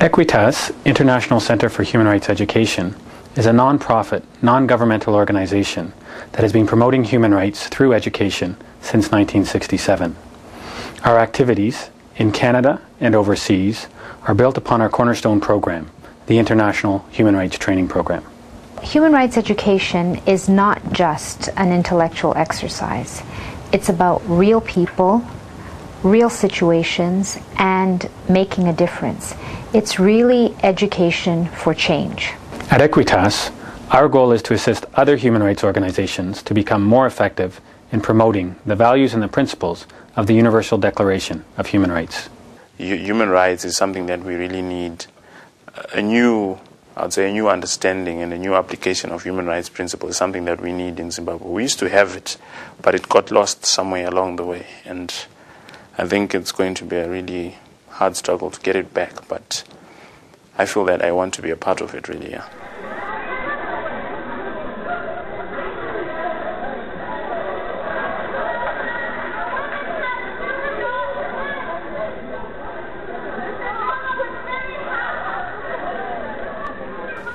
Equitas, International Center for Human Rights Education, is a non-profit, non-governmental organization that has been promoting human rights through education since 1967. Our activities, in Canada and overseas, are built upon our cornerstone program, the International Human Rights Training Program. Human rights education is not just an intellectual exercise. It's about real people, real situations, and making a difference. It's really education for change. At Equitas, our goal is to assist other human rights organizations to become more effective in promoting the values and the principles of the Universal Declaration of Human Rights. Human rights is something that we really need a new understanding and a new application of human rights principles is something that we need in Zimbabwe. We used to have it, but it got lost somewhere along the way, and I think it's going to be a really hard struggle to get it back, but I feel that I want to be a part of it, really, yeah.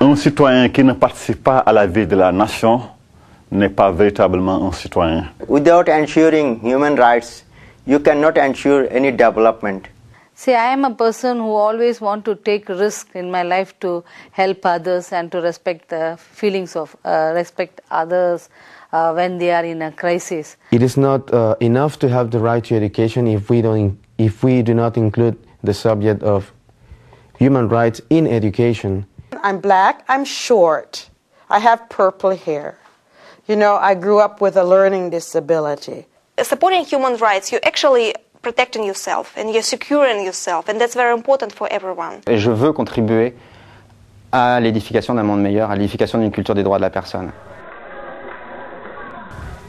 Un citoyen qui ne participe pas à la vie de la nation n'est pas véritablement un citoyen. Without ensuring human rights, you cannot ensure any development. See, I am a person who always want to take risk in my life to help others and to respect the feelings of respect others when they are in a crisis. It is not enough to have the right to education if we do not include the subject of human rights in education. I'm black, I'm short, I have purple hair. You know, I grew up with a learning disability. Supporting human rights, you're actually protecting yourself and you're securing yourself, and that's very important for everyone. Et je veux contribuer à l'édification d'un monde meilleur, à l'édification d'une culture des droits de la personne.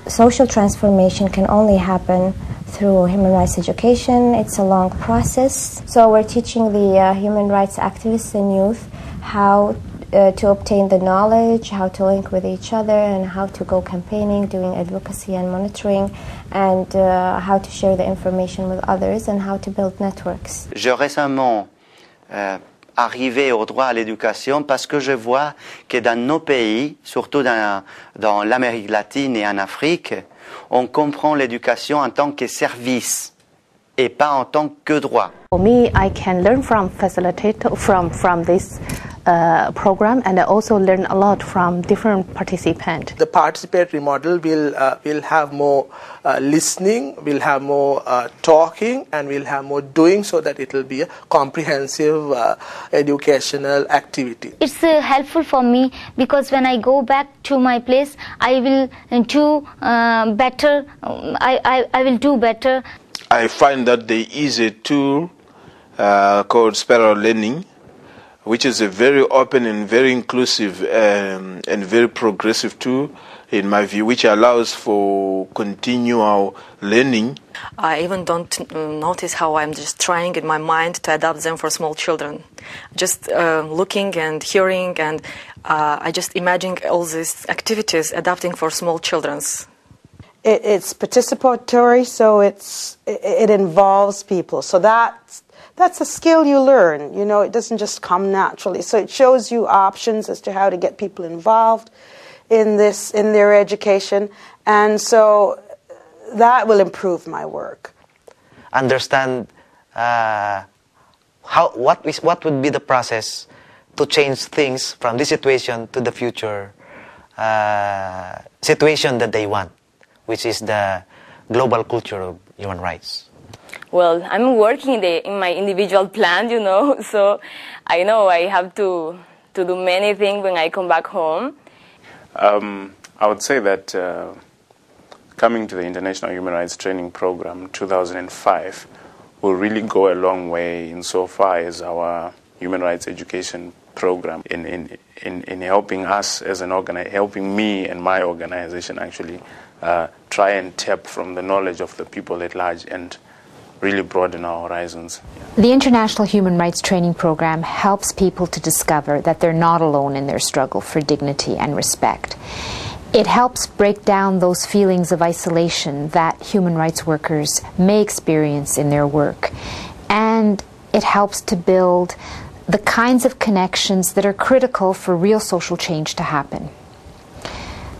Social transformation can only happen through human rights education. It's a long process. So we're teaching the human rights activists and youth how to obtain the knowledge, how to link with each other, and how to go campaigning, doing advocacy and monitoring, and how to share the information with others, and how to build networks. Je récemment arrivé au droit à l'éducation parce que je vois que dans nos pays, surtout dans l'Amérique latine et en Afrique, on comprend l'éducation en tant que service et pas en tant que droit. For me, I can learn from this program, and I also learn a lot from different participants. The participatory model will have more listening, will have more talking, and will have more doing, so that it will be a comprehensive educational activity. It's helpful for me because when I go back to my place, I will do better. I will do better. I find that there is a tool called Spiral Learning, which is a very open and very inclusive and very progressive tool, in my view, which allows for continual learning. I even don't notice how I'm just trying in my mind to adapt them for small children. Just looking and hearing, and I just imagine all these activities adapting for small children's. It's participatory, so it involves people. So that's a skill you learn. You know, it doesn't just come naturally. So it shows you options as to how to get people involved in their education, and so that will improve my work. Understand what would be the process to change things from this situation to the future situation that they want, which is the global culture of human rights. Well, I'm working in my individual plan, you know, so I know I have to do many things when I come back home. I would say that coming to the International Human Rights Training Program 2005 will really go a long way insofar as our human rights education program in helping us as an helping me and my organization actually try and tap from the knowledge of the people at large and really broaden our horizons. The International Human Rights Training Program helps people to discover that they're not alone in their struggle for dignity and respect. It helps break down those feelings of isolation that human rights workers may experience in their work. And it helps to build the kinds of connections that are critical for real social change to happen.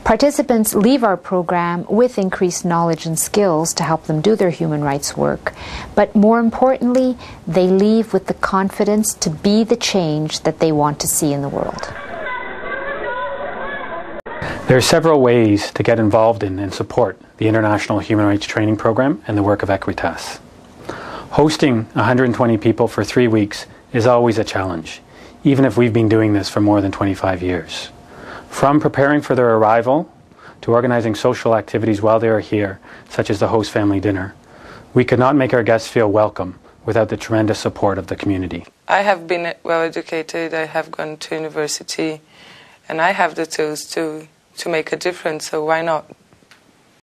Participants leave our program with increased knowledge and skills to help them do their human rights work, but more importantly, they leave with the confidence to be the change that they want to see in the world. There are several ways to get involved in and support the International Human Rights Training Program and the work of Equitas. Hosting 120 people for 3 weeks is always a challenge, even if we've been doing this for more than 25 years. From preparing for their arrival to organizing social activities while they are here, such as the host family dinner, we could not make our guests feel welcome without the tremendous support of the community. I have been well educated, I have gone to university, and I have the tools to make a difference, so why not